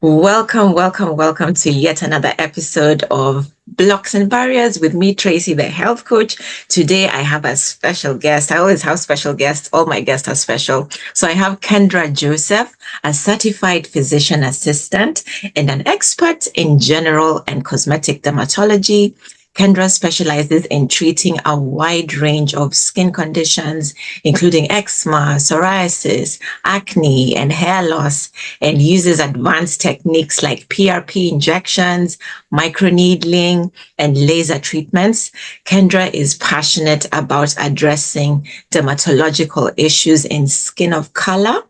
Welcome, welcome, welcome to yet another episode of Blocks and Barriers with me, Tracy, the health coach. Today, I have a special guest. I always have special guests. All my guests are special. So I have Kendra Joseph, a certified physician assistant and an expert in general and cosmetic dermatology. Kendra specializes in treating a wide range of skin conditions, including eczema, psoriasis, acne, and hair loss, and uses advanced techniques like PRP injections, microneedling, and laser treatments. Kendra is passionate about addressing dermatological issues in skin of color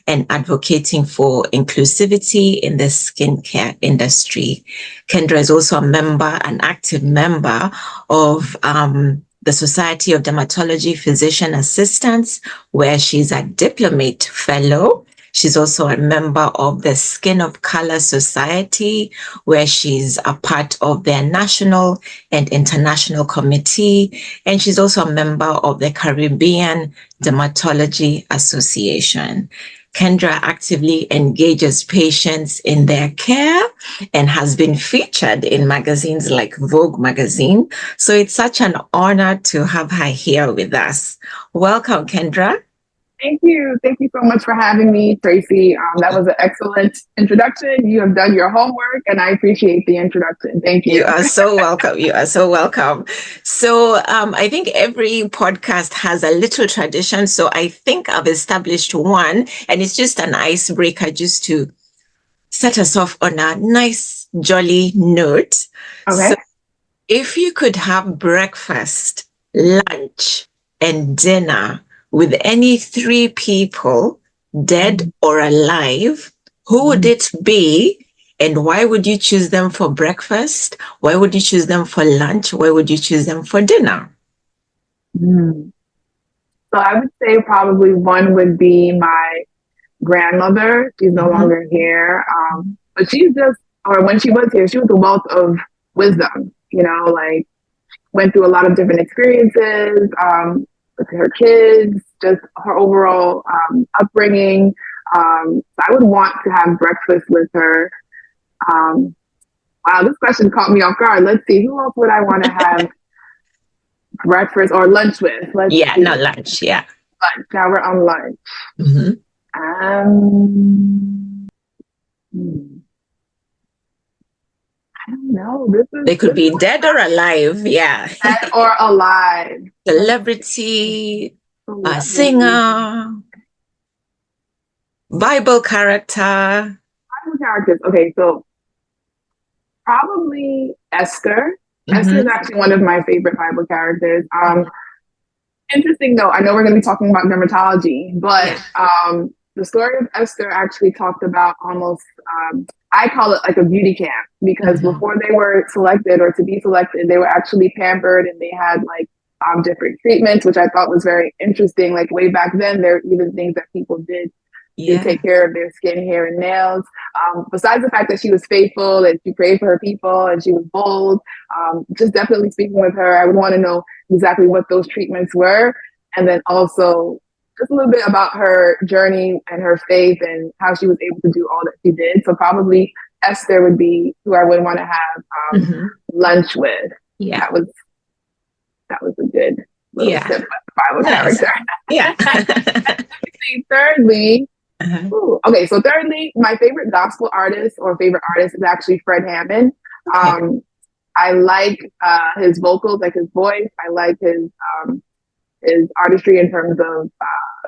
and advocating for inclusivity in the skincare industry. Kendra is also an active member of the Society of Dermatology Physician Assistants, where she's a diplomate fellow. She's also a member of the Skin of Color Society, where she's a part of their national and international committee. And she's also a member of the Caribbean Dermatology Association. Kendra actively engages patients in their care and has been featured in magazines like Vogue magazine. So it's such an honor to have her here with us. Welcome, Kendra. Thank you. Thank you so much for having me, Tracy. That was an excellent introduction. You have done your homework, and I appreciate the introduction. Thank you. You are so welcome. You are so welcome. So I think every podcast has a little tradition. So I think I've established one, and it's just an icebreaker just to set us off on a nice, jolly note. Okay. So if you could have breakfast, lunch, and dinner with any three people, dead or alive, who would it be? And why would you choose them for breakfast? Why would you choose them for lunch? Why would you choose them for dinner? So I would say probably one would be my grandmother. She's no longer here. But when she was here, she was a wealth of wisdom, like went through a lot of different experiences with her kids, just her overall upbringing. So I would want to have breakfast with her. Wow, this question caught me off guard. Let's see, who else would I want to have breakfast or lunch with? Lunch, yeah. Lunch. Now we're on lunch. I don't know. They could be dead or alive. Yeah. Dead or alive. Celebrity, a singer, Bible character. Bible characters. Okay, so probably Esther. Esther is actually one of my favorite Bible characters. Interesting though, I know we're going to be talking about dermatology, but the story of Esther actually talked about almost, I call it like a beauty camp, because before they were selected or to be selected, they were actually pampered and they had like different treatments, which I thought was very interesting. Like way back then, there were even things that people did to take care of their skin, hair, and nails. Besides the fact that she was faithful and she prayed for her people and she was bold, just definitely speaking with her, I would want to know exactly what those treatments were. And then also just a little bit about her journey and her faith and how she was able to do all that she did. So probably Esther would be who I would want to have lunch with. Yeah. That was a good little tip Bible character. Yeah. Thirdly, so thirdly, my favorite gospel artist or favorite artist is actually Fred Hammond. I like his vocals, like his voice. I like his artistry in terms of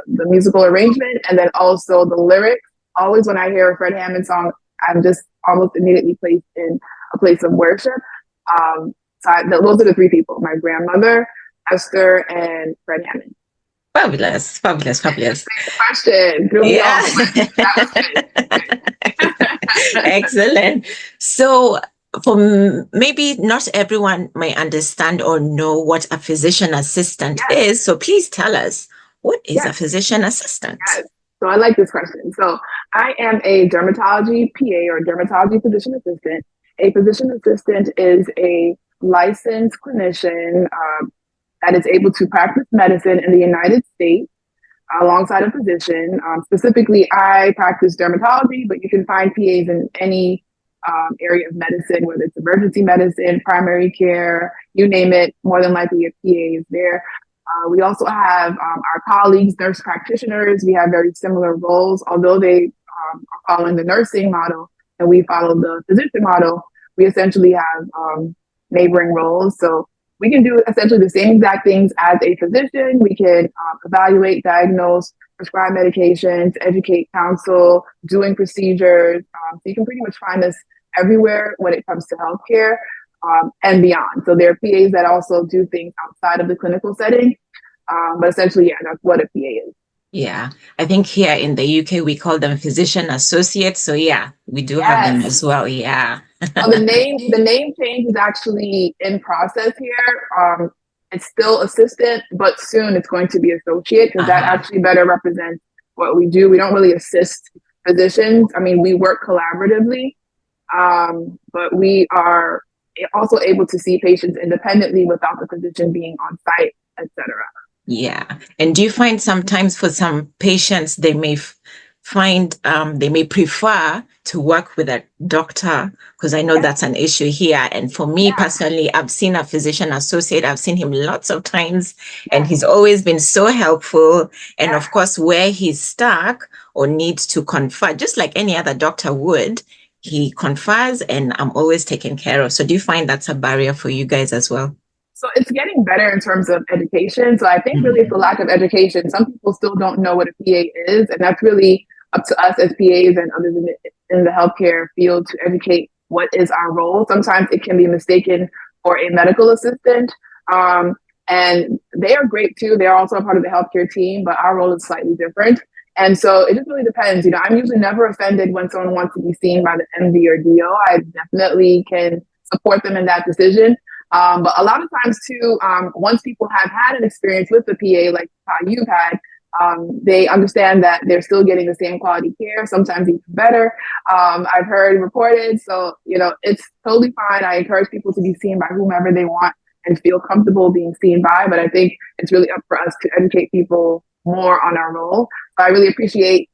the musical arrangement, and then also the lyrics. Always when I hear a Fred Hammond song, I'm just almost immediately placed in a place of worship. Those are the three people: my grandmother, Esther, and Fred Hammond. Fabulous. Question. Yeah. Excellent. So for maybe not everyone may understand or know what a physician assistant is. So please tell us, what is a physician assistant? Yes. So I like this question. So I am a dermatology PA or dermatology physician assistant. A physician assistant is a licensed clinician that is able to practice medicine in the United States alongside a physician. Specifically, I practice dermatology, but you can find PAs in any area of medicine, whether it's emergency medicine, primary care, you name it, more than likely a PA is there. We also have our colleagues, nurse practitioners. We have very similar roles, although they are following the nursing model and we follow the physician model. We essentially have neighboring roles. So we can do essentially the same exact things as a physician. We can evaluate, diagnose, prescribe medications, educate, counsel, doing procedures. So you can pretty much find us everywhere when it comes to healthcare and beyond. So there are PAs that also do things outside of the clinical setting. But essentially, yeah, that's what a PA is. Yeah, I think here in the UK we call them physician associates. So yeah, we do have them as Yes. well. Yeah. Well, the name change is actually in process here. It's still assistant, but soon it's going to be associate because that actually better represents what we do. We don't really assist physicians. I mean, we work collaboratively, but we are also able to see patients independently without the physician being on site, etc. Yeah. And do you find sometimes for some patients, they may find they may prefer to work with a doctor? Because I know that's an issue here. And for me personally, I've seen a physician associate, I've seen him lots of times, and he's always been so helpful. And of course, where he's stuck or needs to confer, just like any other doctor would, he confers and I'm always taken care of. So do you find that's a barrier for you guys as well? So it's getting better in terms of education. So I think really it's the lack of education. Some people still don't know what a PA is, and that's really up to us as PAs and others in the healthcare field to educate what is our role. Sometimes it can be mistaken for a medical assistant, and they are great too. They're also a part of the healthcare team, but our role is slightly different. And so it just really depends. I'm usually never offended when someone wants to be seen by the MD or DO. I definitely can support them in that decision. But a lot of times too, once people have had an experience with the PA, like how you've had, they understand that they're still getting the same quality care, sometimes even better. I've heard reported. So, it's totally fine. I encourage people to be seen by whomever they want and feel comfortable being seen by. But I think it's really up for us to educate people more on our role. So I really appreciate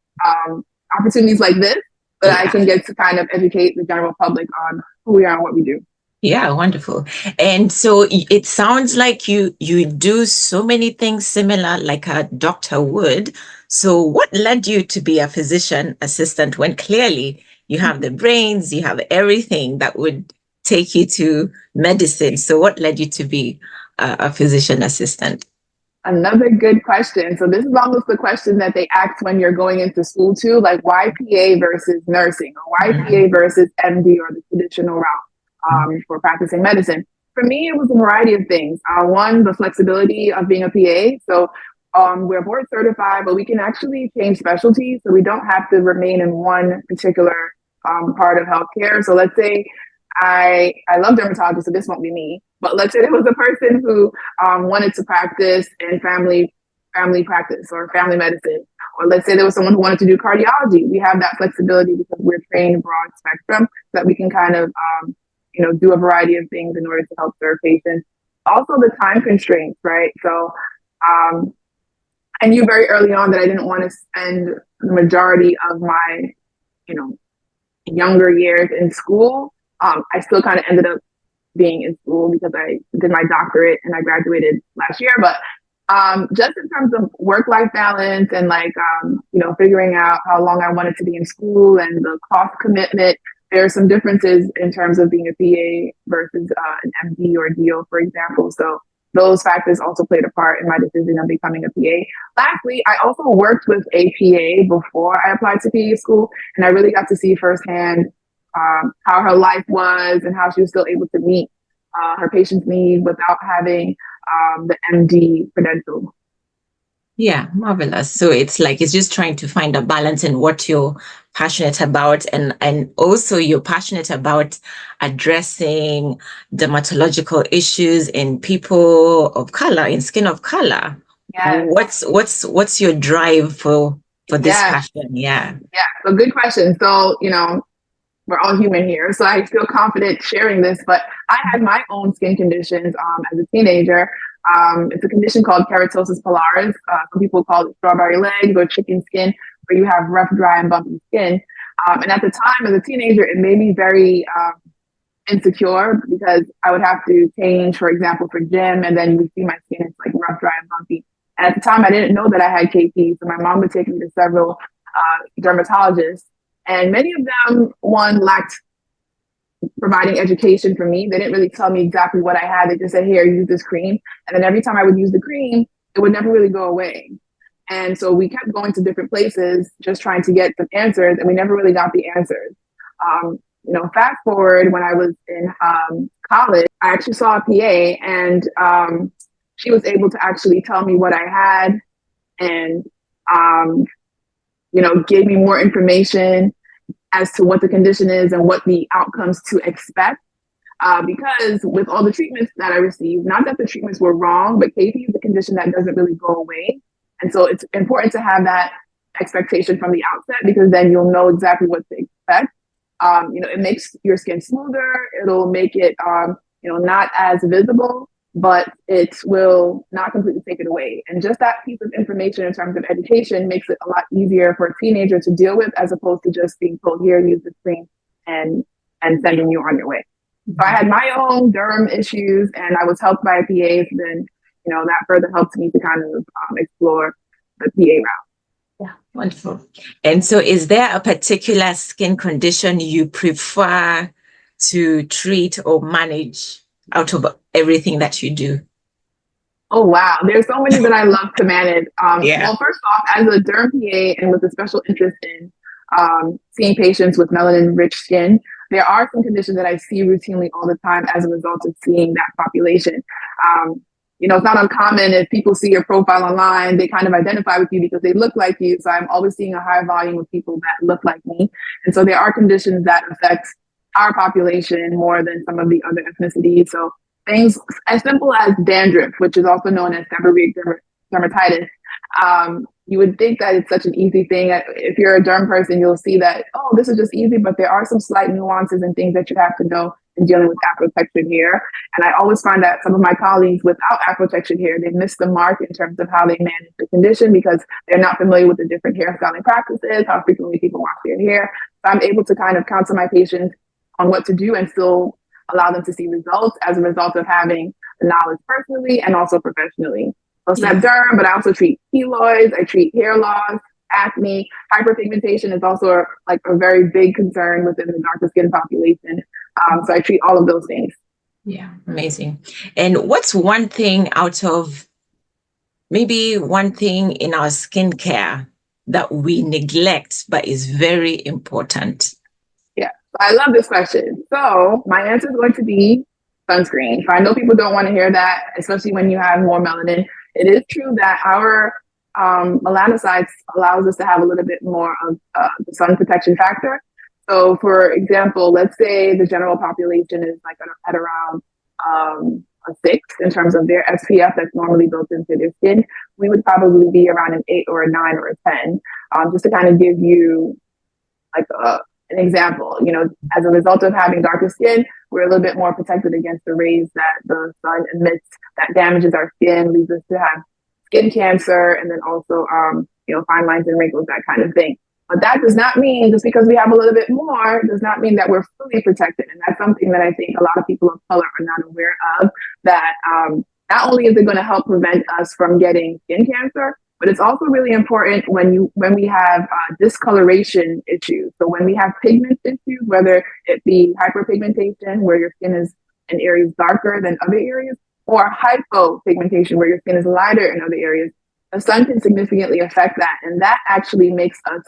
opportunities like this that I can get to kind of educate the general public on who we are and what we do. Yeah, wonderful. And so it sounds like you do so many things similar like a doctor would. So what led you to be a physician assistant when clearly you have the brains, you have everything that would take you to medicine? So what led you to be a physician assistant? Another good question. So this is almost the question that they ask when you're going into school too, like why PA versus nursing or why PA versus MD or the traditional route for practicing medicine. For me, it was a variety of things. One, the flexibility of being a PA. So we're board certified, but we can actually change specialties. So we don't have to remain in one particular part of healthcare. So let's say I love dermatology, so this won't be me. But let's say there was a person who wanted to practice in family practice or family medicine. Or let's say there was someone who wanted to do cardiology. We have that flexibility because we're trained broad spectrum so that we can kind of, do a variety of things in order to help serve patients. Also the time constraints, right? So I knew very early on that I didn't want to spend the majority of my, younger years in school. I still kind of ended up being in school because I did my doctorate and I graduated last year. But just in terms of work-life balance and figuring out how long I wanted to be in school and the cost commitment, there are some differences in terms of being a PA versus an MD or a DO, for example. So those factors also played a part in my decision of becoming a PA. Lastly, I also worked with a PA before I applied to PA school, and I really got to see firsthand how her life was and how she was still able to meet her patient's needs without having the MD credential. Yeah, marvelous. So it's just trying to find a balance in what you're passionate about, and also you're passionate about addressing dermatological issues in people of color, in skin of color. Yes. What's your drive for this Yes. passion? Yeah. Yeah. So good question. So, we're all human here, so I feel confident sharing this. But I had my own skin conditions as a teenager. It's a condition called keratosis pilaris. Some people call it strawberry legs or chicken skin, where you have rough, dry, and bumpy skin. And at the time, as a teenager, it made me very insecure because I would have to change, for example, for gym, and then you see my skin, it's like rough, dry, and bumpy. And at the time, I didn't know that I had KP, so my mom would take me to several dermatologists, and many of them, one, lacked providing education for me. They didn't really tell me exactly what I had. They just said, here, use this cream. And then every time I would use the cream, it would never really go away. And so we kept going to different places, just trying to get some answers, and we never really got the answers. Fast forward, when I was in college, I actually saw a PA, and she was able to actually tell me what I had, and gave me more information as to what the condition is and what the outcomes to expect. Because with all the treatments that I received, not that the treatments were wrong, but KP is a condition that doesn't really go away. And so it's important to have that expectation from the outset, because then you'll know exactly what to expect. It makes your skin smoother. It'll make it, not as visible, but it will not completely take it away. And just that piece of information in terms of education makes it a lot easier for a teenager to deal with, as opposed to just being told, here, use this cream, and sending you on your way. So I had my own derm issues, and I was helped by a PA. So then, that further helped me to kind of explore the PA route. Yeah, wonderful. And so is there a particular skin condition you prefer to treat or manage out of everything that you do? Oh, wow. There's so many that I love to manage. Yeah. Well, first off, as a derm PA and with a special interest in seeing patients with melanin-rich skin, there are some conditions that I see routinely all the time as a result of seeing that population. It's not uncommon if people see your profile online, they kind of identify with you because they look like you. So I'm always seeing a high volume of people that look like me. And so there are conditions that affect our population more than some of the other ethnicities. So things as simple as dandruff, which is also known as seborrheic dermatitis. You would think that it's such an easy thing. If you're a derm person, you'll see that, oh, this is just easy, but there are some slight nuances and things that you have to know in dealing with Afro-textured hair. And I always find that some of my colleagues without Afro-textured hair, they miss the mark in terms of how they manage the condition, because they're not familiar with the different hairstyling practices, how frequently people wash their hair. So I'm able to kind of counsel my patients on what to do and still allow them to see results as a result of having the knowledge personally and also professionally. So it's not derm, but I also treat keloids, I treat hair loss, acne. Hyperpigmentation is also a very big concern within the darker skin population. So I treat all of those things. Yeah, amazing. And what's one thing out of maybe one thing in our skincare that we neglect but is very important? Yeah, I love this question. So my answer is going to be sunscreen. I know people don't want to hear that, especially when you have more melanin. It is true that our melanocytes allows us to have a little bit more of the sun protection factor. So for example, let's say the general population is at around a 6 in terms of their SPF that's normally built into their skin. We would probably be around an 8 or a 9 or a 10, just to kind of give you an example. As a result of having darker skin, we're a little bit more protected against the rays that the sun emits that damages our skin, leads us to have skin cancer, and then also, fine lines and wrinkles, that kind of thing. But that does not mean, just because we have a little bit more, does not mean that we're fully protected. And that's something that I think a lot of people of color are not aware of, that not only is it going to help prevent us from getting skin cancer, but it's also really important when we have discoloration issues. So when we have pigment issues, whether it be hyperpigmentation, where your skin is in areas darker than other areas, or hypopigmentation, where your skin is lighter in other areas, the sun can significantly affect that. And that actually makes us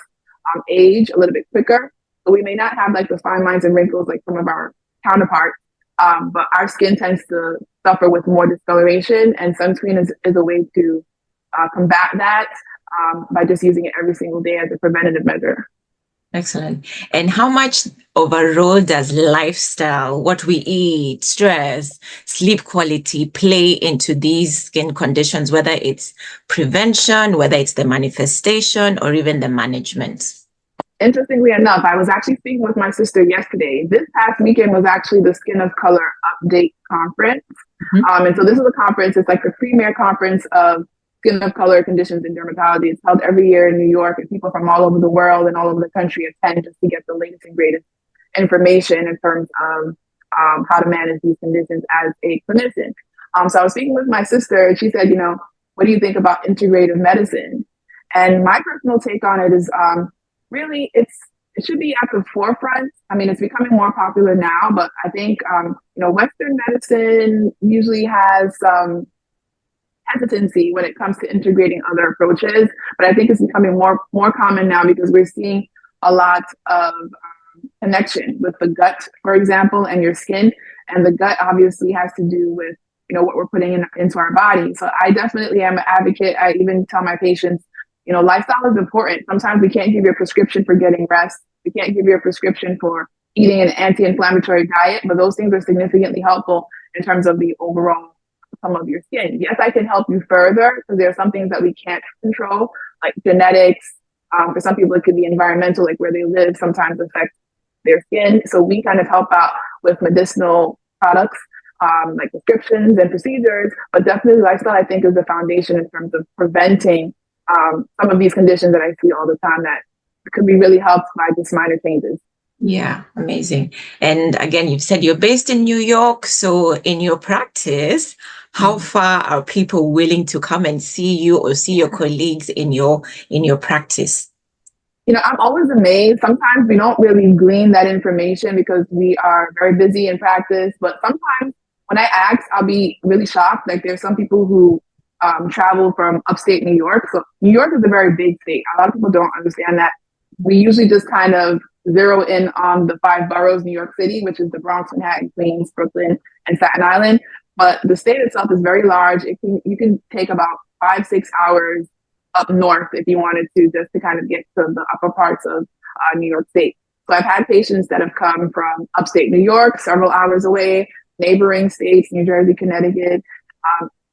age a little bit quicker. So we may not have the fine lines and wrinkles like some of our counterparts, but our skin tends to suffer with more discoloration, and sunscreen is a way to combat that by just using it every single day as a preventative measure. Excellent. And how much of a role does lifestyle, what we eat, stress, sleep quality play into these skin conditions, whether it's prevention, whether it's the manifestation, or even the management? Interestingly enough, I was actually speaking with my sister yesterday. This past weekend was actually the Skin of Color Update Conference. And so this is a conference, it's like the premier conference of skin of color conditions in dermatology. It's held every year in New York, and people from all over the world and all over the country attend just to get the latest and greatest information in terms of how to manage these conditions as a clinician. So I was speaking with my sister, and she said, what do you think about integrative medicine? And my personal take on it is really it should be at the forefront. I mean, it's becoming more popular now, but I think Western medicine usually has some hesitancy when it comes to integrating other approaches. But I think it's becoming more common now because we're seeing a lot of connection with the gut, for example, and your skin. And the gut obviously has to do with what we're putting into our body. So I definitely am an advocate. I even tell my patients, lifestyle is important. Sometimes we can't give you a prescription for getting rest. We can't give you a prescription for eating an anti-inflammatory diet, but those things are significantly helpful in terms of the overall outcome of your skin. Yes, I can help you further because there are some things that we can't control, like genetics. For some people, it could be environmental, like where they live sometimes affects their skin. So we kind of help out with medicinal products, like prescriptions and procedures, but definitely lifestyle, I think, is the foundation in terms of preventing some of these conditions that I see all the time that could be really helped by just minor changes. Yeah, amazing. And again, you've said you're based in New York. So in your practice, how far are people willing to come and see you or see your colleagues in your practice? I'm always amazed. Sometimes we don't really glean that information because we are very busy in practice. But sometimes when I ask, I'll be really shocked. Like there's some people who travel from upstate New York. So New York is a very big state. A lot of people don't understand that. We usually just kind of zero in on the 5 boroughs, New York City, which is the Bronx, Manhattan, Queens, Brooklyn, and Staten Island. But the state itself is very large. You can take about 5-6 hours up north if you wanted to, just to kind of get to the upper parts of New York State. So I've had patients that have come from upstate New York, several hours away, neighboring states, New Jersey, Connecticut.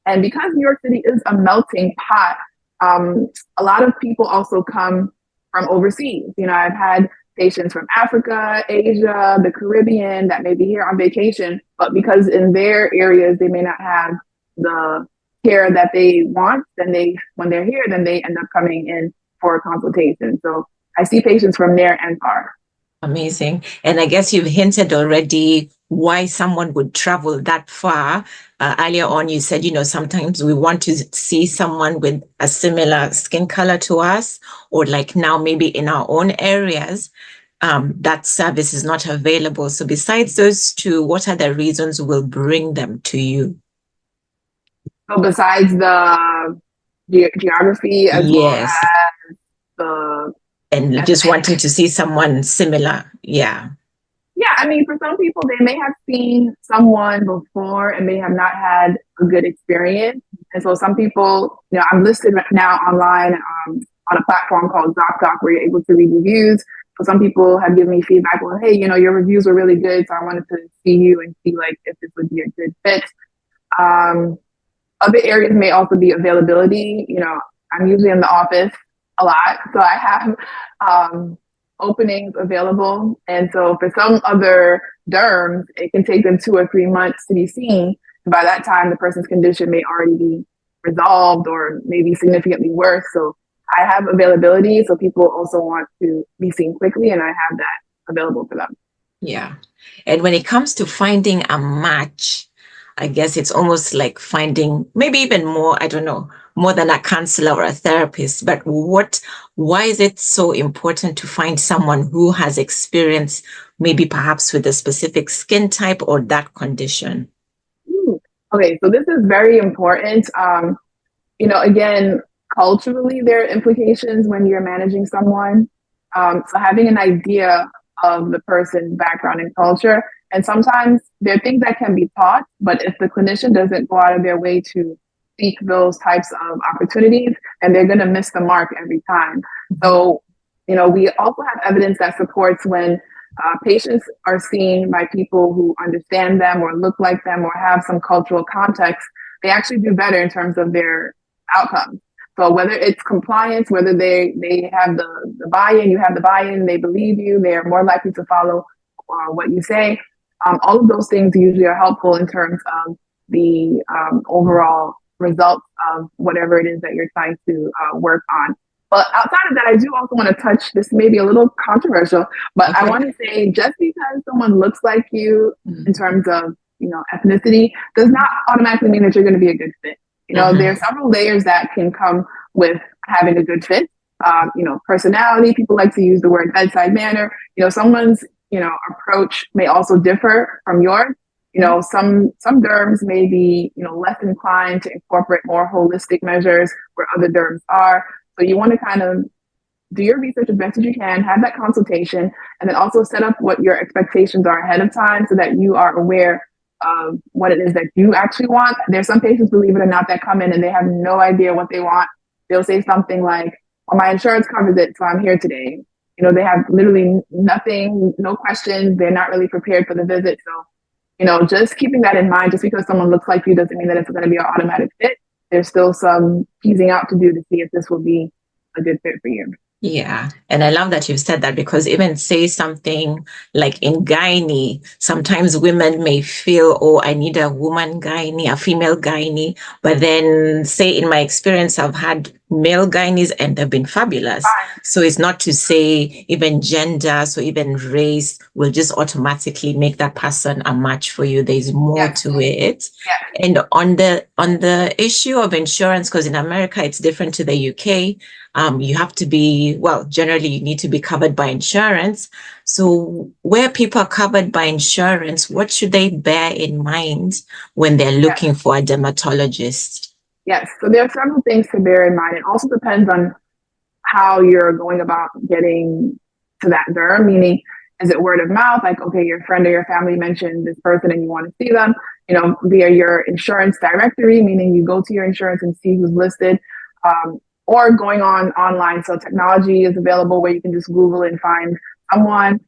And because New York City is a melting pot, a lot of people also come from overseas. I've had patients from Africa, Asia, the Caribbean that may be here on vacation, but because in their areas they may not have the care that they want, when they're here, then they end up coming in for a consultation. So I see patients from near and far. Amazing. And I guess you've hinted already why someone would travel that far. Earlier on, you said, sometimes we want to see someone with a similar skin color to us, or like now maybe in our own areas, that service is not available. So besides those two, what are the reasons will bring them to you? So besides the geography as well as the... And just wanting to see someone similar. Yeah. Yeah, I mean, for some people, they may have seen someone before and may have not had a good experience. And so some people, I'm listed now online on a platform called ZocDoc where you're able to read reviews. So some people have given me feedback, well, hey, your reviews were really good, so I wanted to see you and see like if this would be a good fit. Other areas may also be availability. I'm usually in the office a lot, so I have openings available. And so for some other derms, it can take them 2 or 3 months to be seen. And by that time, the person's condition may already be resolved or maybe significantly worse. So I have availability. So people also want to be seen quickly, and I have that available for them. Yeah. And when it comes to finding a match, I guess it's almost like finding maybe even more, I don't know, more than a counselor or a therapist. But why is it so important to find someone who has experience, maybe perhaps with a specific skin type or that condition? Okay, so this is very important. Again, culturally, there are implications when you're managing someone. So having an idea of the person's background and culture, and sometimes there are things that can be taught, but if the clinician doesn't go out of their way to seek those types of opportunities, and they're going to miss the mark every time. So, we also have evidence that supports when patients are seen by people who understand them or look like them or have some cultural context, they actually do better in terms of their outcomes. So whether it's compliance, whether they have the buy-in, you have the buy-in, they believe you, they are more likely to follow what you say. All of those things usually are helpful in terms of the overall results of whatever it is that you're trying to work on. But outside of that, I do also want to touch, this may be a little controversial, but I want to say just because someone looks like you in terms of, ethnicity does not automatically mean that you're going to be a good fit. There are several layers that can come with having a good fit. Personality, people like to use the word bedside manner. Someone's, approach may also differ from yours. Some derms may be, less inclined to incorporate more holistic measures where other derms are. So you want to kind of do your research as best as you can, have that consultation, and then also set up what your expectations are ahead of time so that you are aware of what it is that you actually want. There's some patients, believe it or not, that come in and they have no idea what they want. They'll say something like, well, my insurance covers it, so I'm here today. They have literally nothing, no questions. They're not really prepared for the visit. So, just keeping that in mind, just because someone looks like you doesn't mean that it's going to be an automatic fit. There's still some teasing out to do to see if this will be a good fit for you. Yeah. And I love that you've said that, because even say something like in gynae, sometimes women may feel, oh, I need a woman gynae, a female gynae. But then say in my experience, I've had male gynaes and they've been fabulous. So it's not to say even gender, so even race will just automatically make that person a match for you. There's more to it. And on the issue of insurance, because in America it's different to the UK. You have to be, generally you need to be covered by insurance. So where people are covered by insurance, what should they bear in mind when they're looking for a dermatologist? Yes, so there are several things to bear in mind. It also depends on how you're going about getting to that derm, meaning, is it word of mouth? Like, okay, your friend or your family mentioned this person and you want to see them, via your insurance directory, meaning you go to your insurance and see who's listed. Or going online. So technology is available where you can just Google and find someone,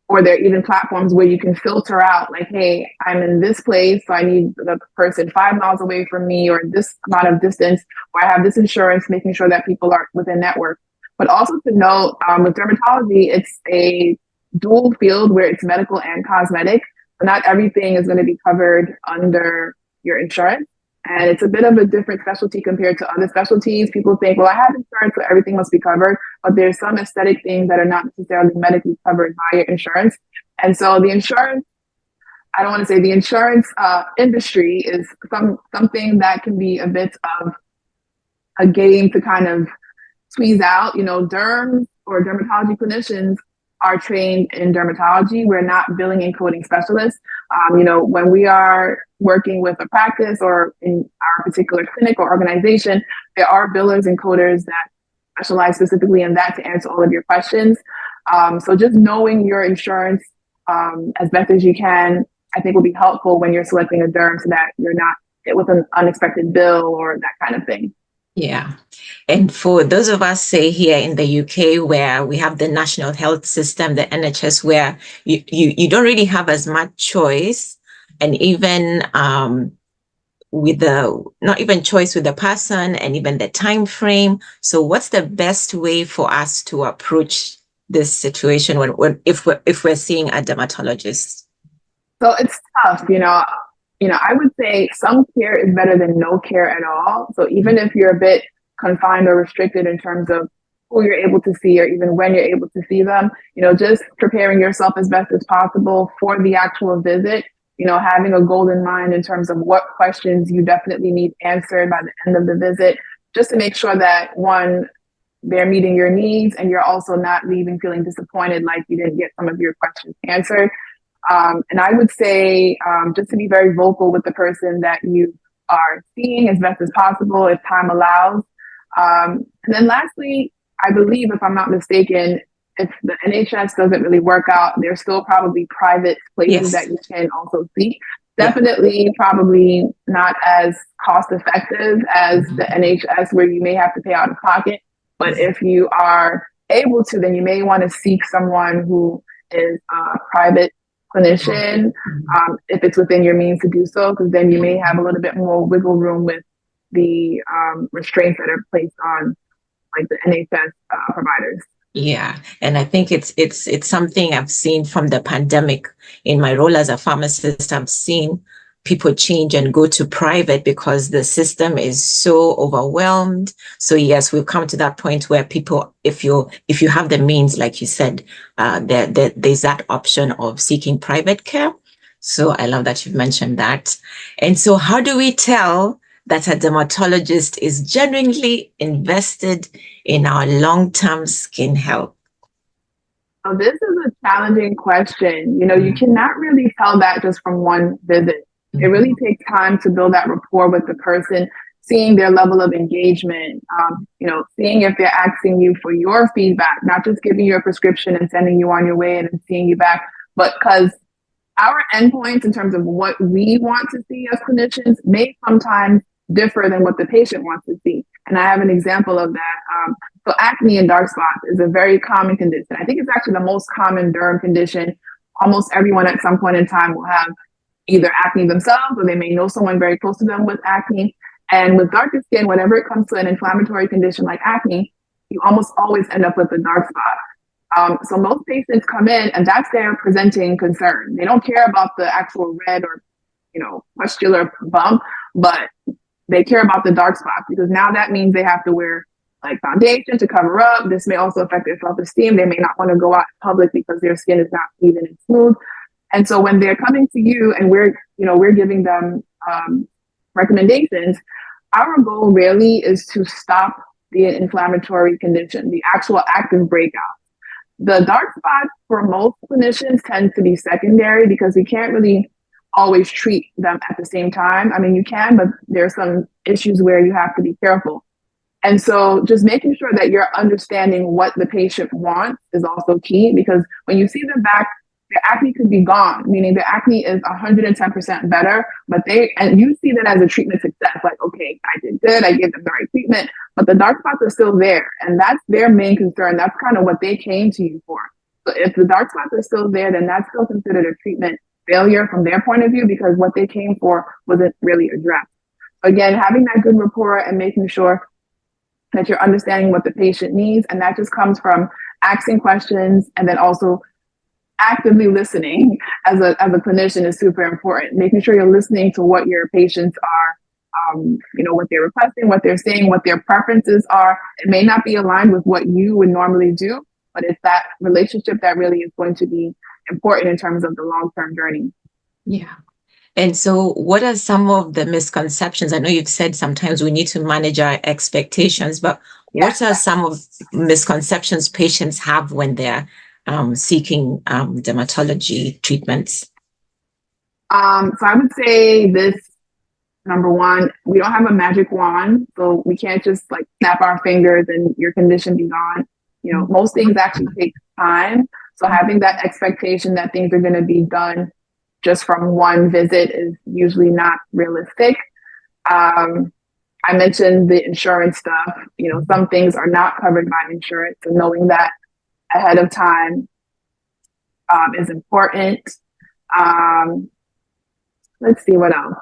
or there are even platforms where you can filter out like, hey, I'm in this place, so I need the person 5 miles away from me, or this amount of distance, or I have this insurance, making sure that people are within network. But also to note, with dermatology, it's a dual field where it's medical and cosmetic. So not everything is going to be covered under your insurance. And it's a bit of a different specialty compared to other specialties. People think, well, I have insurance, so everything must be covered. But there's some aesthetic things that are not necessarily medically covered by your insurance. And so the insurance, I don't want to say the insurance industry is something that can be a bit of a game to kind of squeeze out. Derms or dermatology clinicians are trained in dermatology. We're not billing and coding specialists. When we are working with a practice or in our particular clinic or organization, there are billers and coders that specialize specifically in that to answer all of your questions. So just knowing your insurance as best as you can, I think will be helpful when you're selecting a derm so that you're not hit with an unexpected bill or that kind of thing. Yeah. And for those of us, say here in the UK, where we have the national health system, the NHS, where you don't really have as much choice, and even with the not even choice with the person and even the time frame. So what's the best way for us to approach this situation if we're seeing a dermatologist? So it's tough, I would say some care is better than no care at all. So even if you're a bit confined or restricted in terms of who you're able to see or even when you're able to see them, just preparing yourself as best as possible for the actual visit, having a goal in mind in terms of what questions you definitely need answered by the end of the visit, just to make sure that, one, they're meeting your needs and you're also not leaving feeling disappointed like you didn't get some of your questions answered. And I would say just to be very vocal with the person that you are seeing as best as possible if time allows. And then lastly, I believe, if I'm not mistaken, if the NHS doesn't really work out, there's still probably private places that you can also seek. Definitely probably not as cost effective as the NHS, where you may have to pay out of pocket. But if you are able to, then you may want to seek someone who is a private clinician, if it's within your means to do so, because then you may have a little bit more wiggle room with the restraints that are placed on like the NHS providers. Yeah, and I think it's something I've seen from the pandemic. In my role as a pharmacist, I've seen people change and go to private because the system is so overwhelmed. So yes, we've come to that point where people, if you have the means, like you said, there's that option of seeking private care. So I love that you've mentioned that. And so how do we tell that a dermatologist is genuinely invested in our long-term skin health? So this is a challenging question. You know, you cannot really tell that just from one visit. It really takes time to build that rapport with the person, seeing their level of engagement, you know, seeing if they're asking you for your feedback, not just giving you a prescription and sending you on your way and then seeing you back, but because our endpoints in terms of what we want to see as clinicians may sometimes differ than what the patient wants to see. And I have an example of that. So acne and dark spots is a very common condition. I think it's actually the most common derm condition. Almost everyone at some point in time will have either acne themselves or they may know someone very close to them with acne. And with darker skin, whenever it comes to an inflammatory condition like acne, you almost always end up with a dark spot. So most patients come in and that's their presenting concern. They don't care about the actual red or, you know, pustular bump, but they care about the dark spots because now that means they have to wear like foundation to cover up. This may also affect their self-esteem. They may not want to go out in public because their skin is not even and smooth. And so when they're coming to you and we're giving them recommendations, our goal really is to stop the inflammatory condition, the actual active breakout. The dark spots for most clinicians tend to be secondary because we can't really always treat them at the same time. I mean, you can, but there's some issues where you have to be careful. And so just making sure that you're understanding what the patient wants is also key because when you see them back, the acne could be gone, meaning the acne is 110% better, and you see that as a treatment success, like, okay, I did good, I gave them the right treatment, but the dark spots are still there. And that's their main concern. That's kind of what they came to you for. So if the dark spots are still there, then that's still considered a treatment failure from their point of view because what they came for wasn't really addressed. Again, having that good rapport and making sure that you're understanding what the patient needs. And that just comes from asking questions and then also actively listening as a clinician is super important. Making sure you're listening to what your patients are, what they're requesting, what they're saying, what their preferences are. It may not be aligned with what you would normally do, but it's that relationship that really is going to be important in terms of the long-term journey. Yeah. And so what are some of the misconceptions? I know you've said sometimes we need to manage our expectations, but what are some of misconceptions patients have when they're seeking dermatology treatments? So I would say this, number one, we don't have a magic wand, so we can't just like snap our fingers and your condition be gone. You know, most things actually take time. So having that expectation that things are going to be done just from one visit is usually not realistic. I mentioned the insurance stuff. You know, some things are not covered by insurance, so knowing that ahead of time is important. Let's see what else.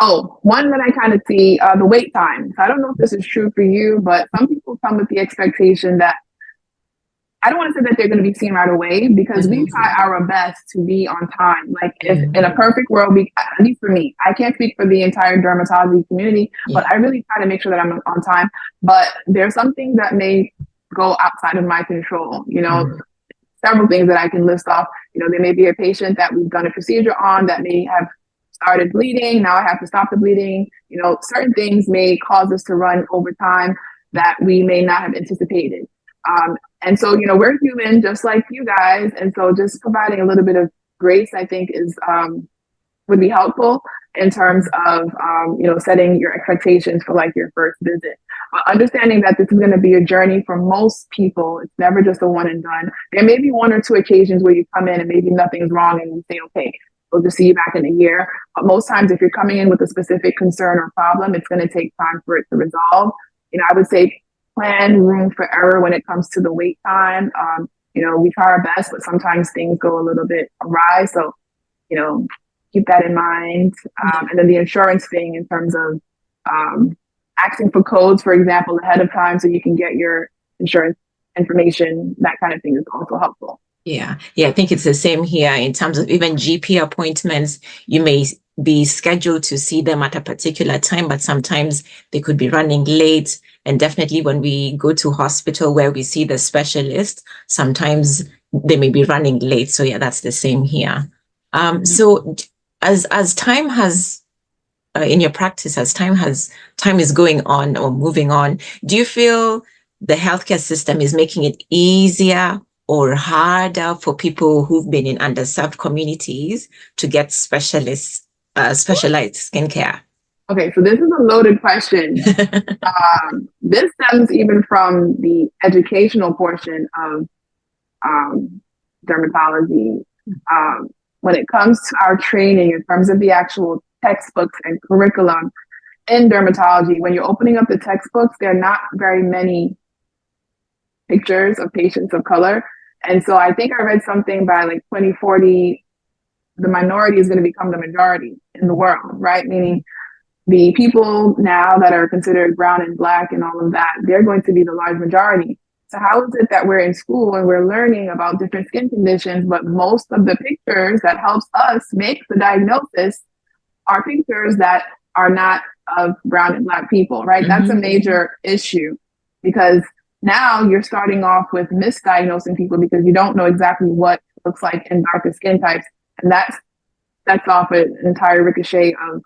Oh, one that I kind of see, the wait time. So I don't know if this is true for you, but some people come with the expectation that I don't want to say that they're going to be seen right away because we try our best to be on time. Like if in a perfect world, at least for me, I can't speak for the entire dermatology community, but I really try to make sure that I'm on time. But there's some things that may go outside of my control, you know, several things that I can list off. You know, there may be a patient that we've done a procedure on that may have started bleeding. Now I have to stop the bleeding. You know, certain things may cause us to run over time that we may not have anticipated. And so, you know, we're human just like you guys. And so just providing a little bit of grace, I think is, would be helpful in terms of, setting your expectations for like your first visit. But understanding that this is going to be a journey for most people. It's never just a one and done. There may be one or two occasions where you come in and maybe nothing's wrong and you say, okay, we'll just see you back in a year. But most times, if you're coming in with a specific concern or problem, it's going to take time for it to resolve. I would say plan room for error when it comes to the wait time. We try our best, but sometimes things go a little bit awry. So, keep that in mind. And then the insurance thing in terms of asking for codes, for example, ahead of time so you can get your insurance information, that kind of thing is also helpful. Yeah, I think it's the same here in terms of even GP appointments. You may be scheduled to see them at a particular time, but sometimes they could be running late. And definitely when we go to hospital where we see the specialist, sometimes they may be running late. So yeah, that's the same here. So as time has in your practice, as time is going on or moving on, do you feel the healthcare system is making it easier or harder for people who've been in underserved communities to get specialized skincare? Okay, so this is a loaded question. This stems even from the educational portion of dermatology. When it comes to our training, in terms of the actual textbooks and curriculum in dermatology, when you're opening up the textbooks, there are not very many pictures of patients of color. And so I think I read something by like 2040, the minority is going to become the majority in the world, right? Meaning the people now that are considered brown and black and all of that, they're going to be the large majority. So how is it that we're in school and we're learning about different skin conditions, but most of the pictures that helps us make the diagnosis are pictures that are not of brown and black people, right? That's a major issue because now you're starting off with misdiagnosing people because you don't know exactly what it looks like in darker skin types. And that's off an entire ricochet of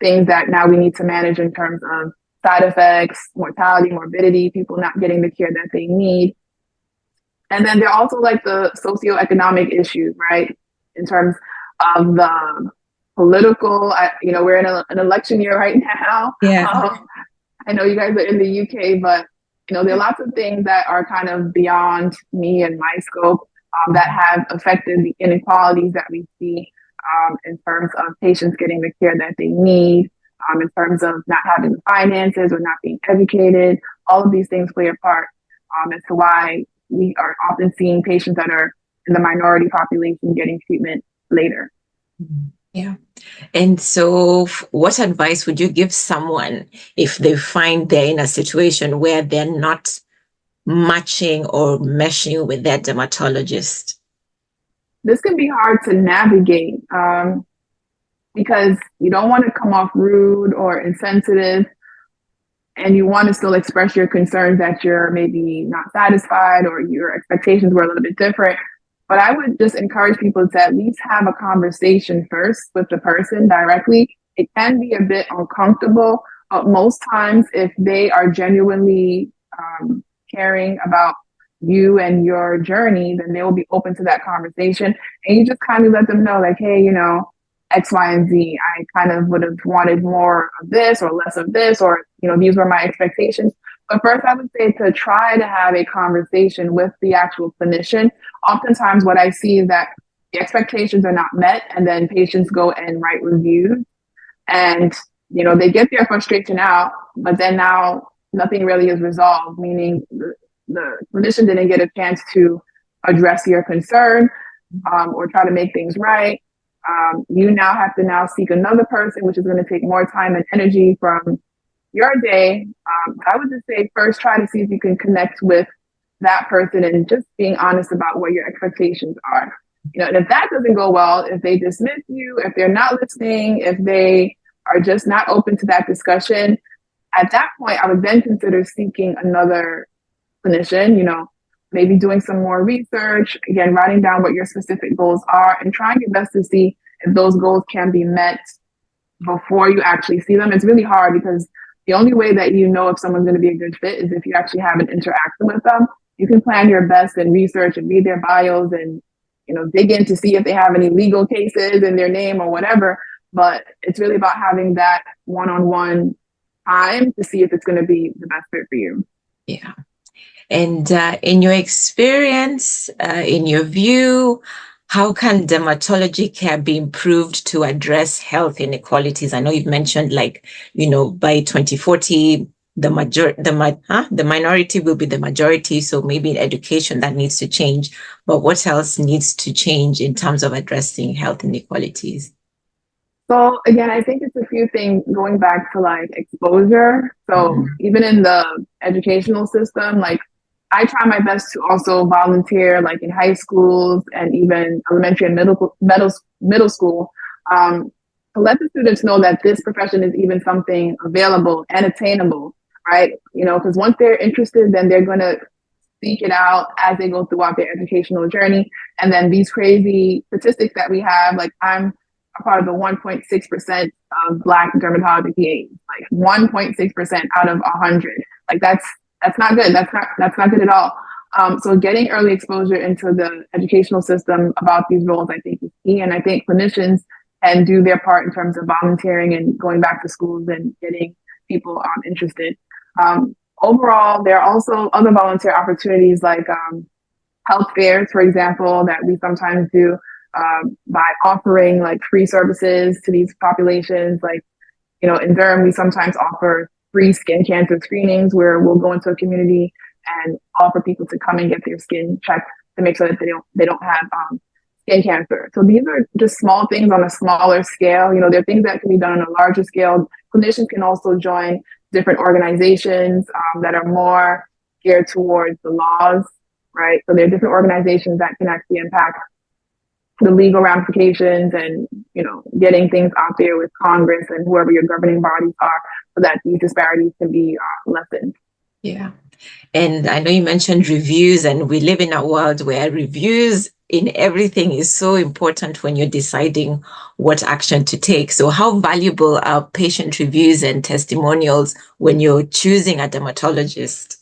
things that now we need to manage in terms of side effects, mortality, morbidity, people not getting the care that they need. And then there are also like the socioeconomic issues, right? In terms of the political, we're in an election year right now. Yeah. I know you guys are in the UK, but there are lots of things that are kind of beyond me and my scope that have affected the inequalities that we see in terms of patients getting the care that they need, in terms of not having the finances or not being educated. All of these things play a part as to why we are often seeing patients that are in the minority population getting treatment later. Yeah. And so what advice would you give someone if they find they're in a situation where they're not matching or meshing with their dermatologist? This can be hard to navigate because you don't want to come off rude or insensitive, and you want to still express your concerns that you're maybe not satisfied or your expectations were a little bit different. But I would just encourage people to at least have a conversation first with the person directly. It can be a bit uncomfortable, but most times if they are genuinely caring about you and your journey, then they will be open to that conversation. And you just kind of let them know like, hey, X, Y, and Z, I kind of would have wanted more of this or less of this, or, these were my expectations. But first, I would say to try to have a conversation with the actual clinician. Oftentimes what I see is that the expectations are not met, and then patients go and write reviews and, they get their frustration out, but then now nothing really is resolved, meaning the clinician didn't get a chance to address your concern or try to make things right. You now have to seek another person, which is going to take more time and energy from your day. I would just say first try to see if you can connect with that person and just being honest about what your expectations are. And if that doesn't go well, if they dismiss you, if they're not listening, if they are just not open to that discussion, at that point, I would then consider seeking another clinician, maybe doing some more research, again, writing down what your specific goals are and trying your best to see if those goals can be met before you actually see them. It's really hard because the only way that you know if someone's going to be a good fit is if you actually have an interaction with them. You can plan your best and research and read their bios and, dig in to see if they have any legal cases in their name or whatever. But it's really about having that one-on-one time to see if it's going to be the best fit for you. Yeah. And in your experience, in your view, How can dermatology care be improved to address health inequalities? I know you've mentioned, like, by 2040, the minority will be the majority. So maybe in education that needs to change. But what else needs to change in terms of addressing health inequalities? So again, I think it's a few things going back to like exposure. So even in the educational system, like I try my best to also volunteer like in high schools and even elementary and middle school, to let the students know that this profession is even something available and attainable, right? Because once they're interested, then they're going to seek it out as they go throughout their educational journey. And then these crazy statistics that we have, like I'm a part of the 1.6% of Black dermatology PAs, like 1.6% out of 100. Like that's not good. That's not good at all. So getting early exposure into the educational system about these roles, I think, is key. And I think clinicians can do their part in terms of volunteering and going back to schools and getting people interested. Overall, there are also other volunteer opportunities like health fairs, for example, that we sometimes do by offering like free services to these populations. Like, in Durham, we sometimes offer free skin cancer screenings where we'll go into a community and offer people to come and get their skin checked to make sure that they don't have skin cancer. So these are just small things on a smaller scale. There are things that can be done on a larger scale. Clinicians can also join different organizations that are more geared towards the laws, right? So there are different organizations that can actually impact the legal ramifications and, getting things out there with Congress and whoever your governing bodies are so that these disparities can be lessened. Yeah. And I know you mentioned reviews, and we live in a world where reviews in everything is so important when you're deciding what action to take. So how valuable are patient reviews and testimonials when you're choosing a dermatologist?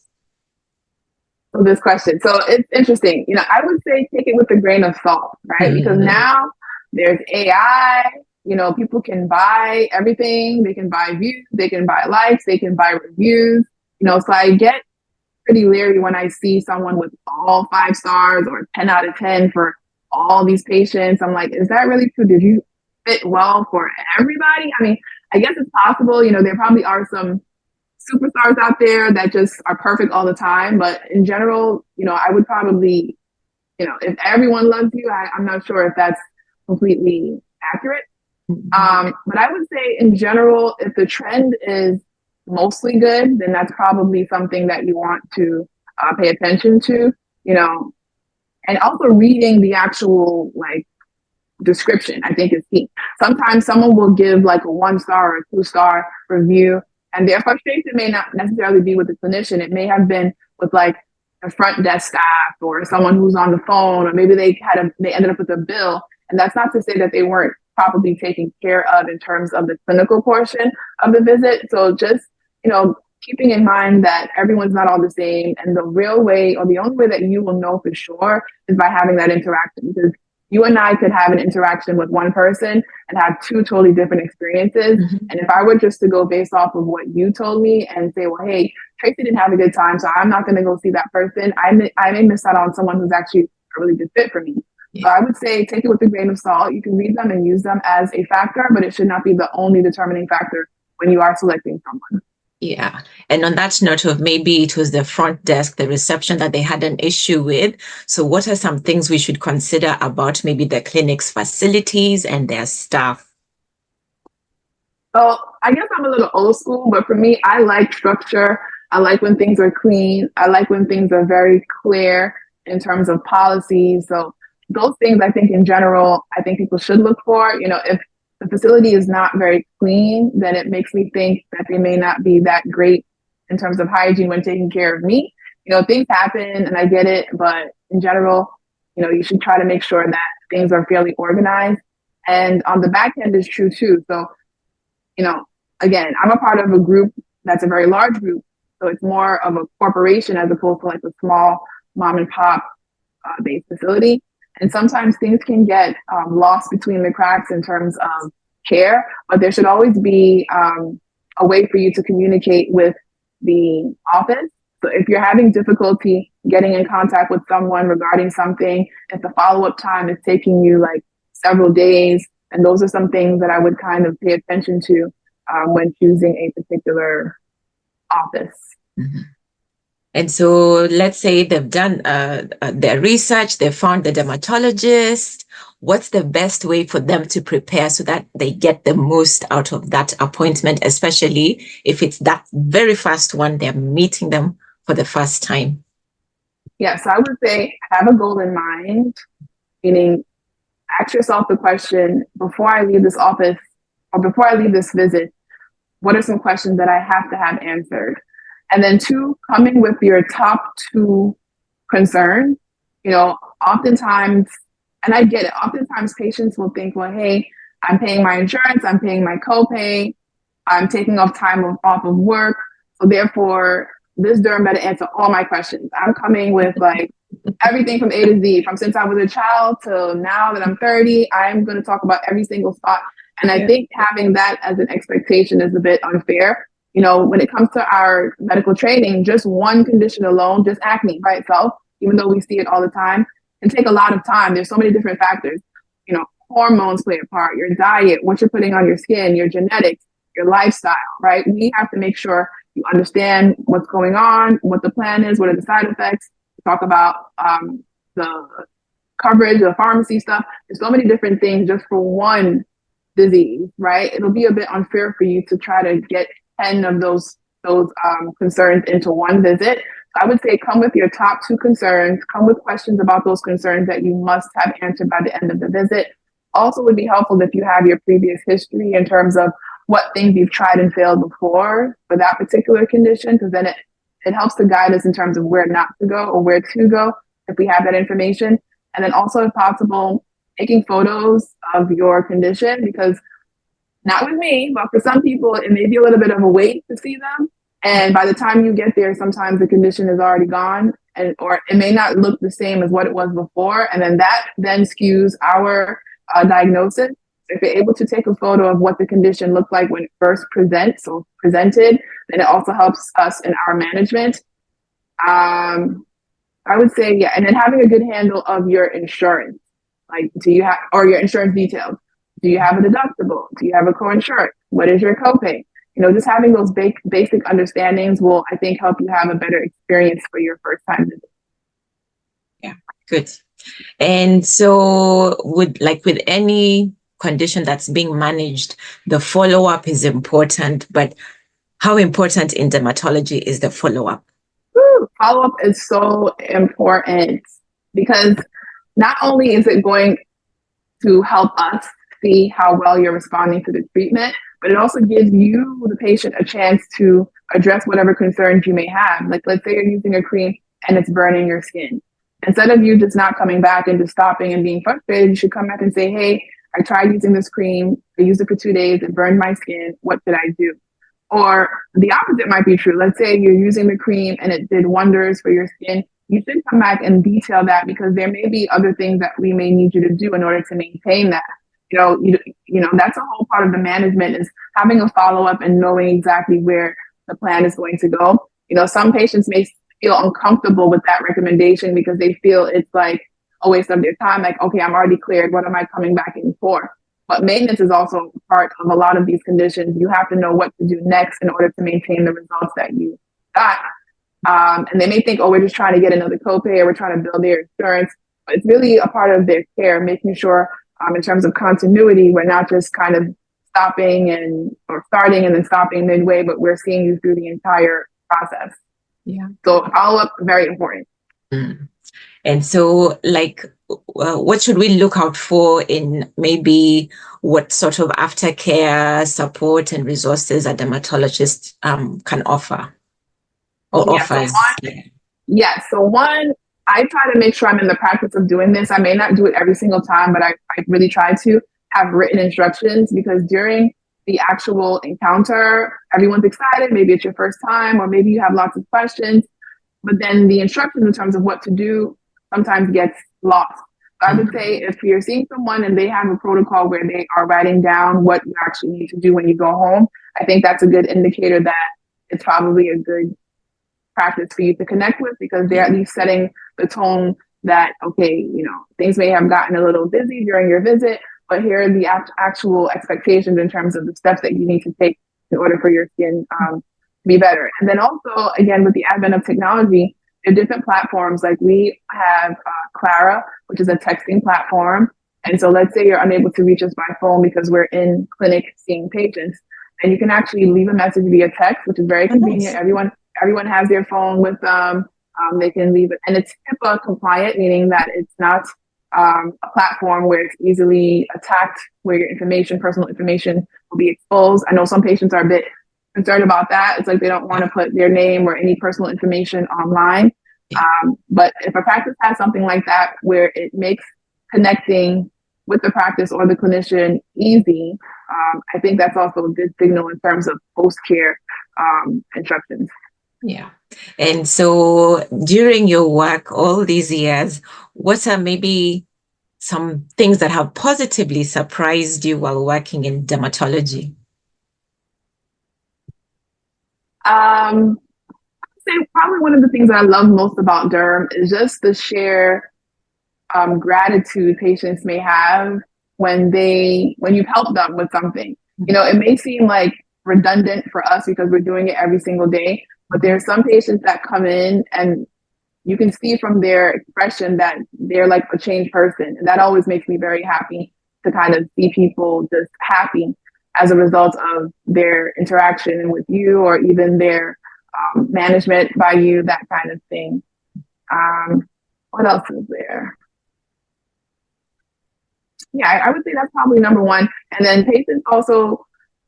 So this question. So it's interesting. I would say take it with a grain of salt, right? Because now there's AI, people can buy everything. They can buy views, they can buy likes, they can buy reviews, so I get pretty leery when I see someone with all 5 stars or 10 out of 10 for all these patients. I'm like, is that really true? Did you fit well for everybody? I mean, I guess it's possible, there probably are some superstars out there that just are perfect all the time. But in general, I would probably, if everyone loves you, I'm not sure if that's completely accurate. But I would say in general, if the trend is mostly good, then that's probably something that you want to pay attention to, and also reading the actual like description, I think is key. Sometimes someone will give like a 1-star or 2-star review, and their frustration may not necessarily be with the clinician. It may have been with like the front desk staff or someone who's on the phone, or maybe they ended up with a bill. And that's not to say that they weren't properly taken care of in terms of the clinical portion of the visit. So just, keeping in mind that everyone's not all the same, and the real way or the only way that you will know for sure is by having that interaction. Because you and I could have an interaction with one person and have 2 totally different experiences. And if I were just to go based off of what you told me and say, well, hey, Tracy didn't have a good time, so I'm not going to go see that person, I may miss out on someone who's actually a really good fit for me. So I would say take it with a grain of salt. You can read them and use them as a factor, but it should not be the only determining factor when you are selecting someone. Yeah. And on that note of maybe it was the front desk, the reception that they had an issue with. So what are some things we should consider about maybe the clinic's facilities and their staff? So I guess I'm a little old school, but for me, I like structure. I like when things are clean. I like when things are very clear in terms of policies. So those things I think in general, I think people should look for. If the facility is not very clean, then it makes me think that they may not be that great in terms of hygiene when taking care of me. Things happen and I get it, but in general, you should try to make sure that things are fairly organized. And on the back end is true too. So, again, I'm a part of a group that's a very large group. So it's more of a corporation as opposed to like a small mom and pop based facility. And sometimes things can get lost between the cracks in terms of care, but there should always be a way for you to communicate with the office. So if you're having difficulty getting in contact with someone regarding something, if the follow-up time is taking you like several days. And those are some things that I would kind of pay attention to when choosing a particular office. Mm-hmm. And so let's say they've done their research, they found the dermatologist. What's the best way for them to prepare so that they get the most out of that appointment, especially if it's that very first one, they're meeting them for the first time? Yeah, so I would say have a goal in mind, meaning ask yourself the question, before I leave this office or before I leave this visit, what are some questions that I have to have answered? And then two, coming with your top two concerns. Oftentimes, and I get it, oftentimes patients will think, well, hey, I'm paying my insurance, I'm paying my copay, I'm taking off time off of work. So therefore, this derm better answer all my questions. I'm coming with like everything from A to Z, from since I was a child till now that I'm 30, I'm going to talk about every single spot. And I think having that as an expectation is a bit unfair. When it comes to our medical training, just one condition alone, just acne by itself, even though we see it all the time, can take a lot of time. There's so many different factors. Hormones play a part, your diet, what you're putting on your skin, your genetics, your lifestyle, right? We have to make sure you understand what's going on, what the plan is, what are the side effects. Talk about the coverage, the pharmacy stuff. There's so many different things just for one disease, right? It'll be a bit unfair for you to try to get 10 of those concerns into one visit. So I would say come with your top two concerns, come with questions about those concerns that you must have answered by the end of the visit. Also would be helpful if you have your previous history in terms of what things you've tried and failed before for that particular condition, because then it helps to guide us in terms of where not to go or where to go if we have that information. And then also, if possible, taking photos of your condition, because not with me, but for some people, it may be a little bit of a wait to see them. And by the time you get there, sometimes the condition is already gone, or it may not look the same as what it was before. And then that then skews our diagnosis. If you're able to take a photo of what the condition looked like when it first presented, then it also helps us in our management. I would say, yeah. And then having a good handle of your insurance. Like, do you have, or your insurance details? Do you have a deductible? Do you have a co-insurance? What is your copay? Just having those basic understandings will, I think, help you have a better experience for your first time visit. Yeah, good. And so with any condition that's being managed, the follow-up is important, but how important in dermatology is the follow-up? Follow-up is so important because not only is it going to help us see how well you're responding to the treatment, but it also gives you, the patient, a chance to address whatever concerns you may have. Like, let's say you're using a cream and it's burning your skin. Instead of you just not coming back and just stopping and being frustrated, you should come back and say, hey, I tried using this cream. I used it for 2 days. It burned my skin. What should I do? Or the opposite might be true. Let's say you're using the cream and it did wonders for your skin. You should come back and detail that, because there may be other things that we may need you to do in order to maintain that. That's a whole part of the management, is having a follow-up and knowing exactly where the plan is going to go. Some patients may feel uncomfortable with that recommendation because they feel it's like a waste of their time. Like, okay, I'm already cleared. What am I coming back in for? But maintenance is also part of a lot of these conditions. You have to know what to do next in order to maintain the results that you got. And they may think, oh, we're just trying to get another copay, or we're trying to build their insurance. But it's really a part of their care, making sure in terms of continuity, we're not just kind of stopping or starting and then stopping midway, but we're seeing you through the entire process. Yeah. So follow-up, very important. Mm. And so, what should we look out for in maybe what sort of aftercare support and resources a dermatologist can offer or offers? So one, I try to make sure I'm in the practice of doing this. I may not do it every single time, but I really try to have written instructions, because during the actual encounter, everyone's excited. Maybe it's your first time, or maybe you have lots of questions, but then the instructions in terms of what to do sometimes gets lost. So I would say if you're seeing someone and they have a protocol where they are writing down what you actually need to do when you go home, I think that's a good indicator that it's probably a good practice for you to connect with, because they're at least setting the tone that, okay, things may have gotten a little busy during your visit, but here are the actual expectations in terms of the steps that you need to take in order for your skin to be better. And then also, again, with the advent of technology, there are different platforms. Like we have Clara, which is a texting platform. And so let's say you're unable to reach us by phone because we're in clinic seeing patients, and you can actually leave a message via text, which is very convenient. Everyone has their phone with them. They can leave it, and it's HIPAA compliant, meaning that it's not a platform where it's easily attacked, where your personal information will be exposed. I know some patients are a bit concerned about that. It's like they don't want to put their name or any personal information online. But if a practice has something like that, where it makes connecting with the practice or the clinician easy, I think that's also a good signal in terms of post-care instructions. Yeah. And so during your work all these years, what are maybe some things that have positively surprised you while working in dermatology? I'd say probably one of the things that I love most about derm is just the sheer gratitude patients may have when you've helped them with something. It may seem like redundant for us because we're doing it every single day, but there are some patients that come in and you can see from their expression that they're like a changed person. And that always makes me very happy to kind of see people just happy as a result of their interaction with you, or even their management by you, that kind of thing. What else is there? Yeah, I would say that's probably number one. And then patients also,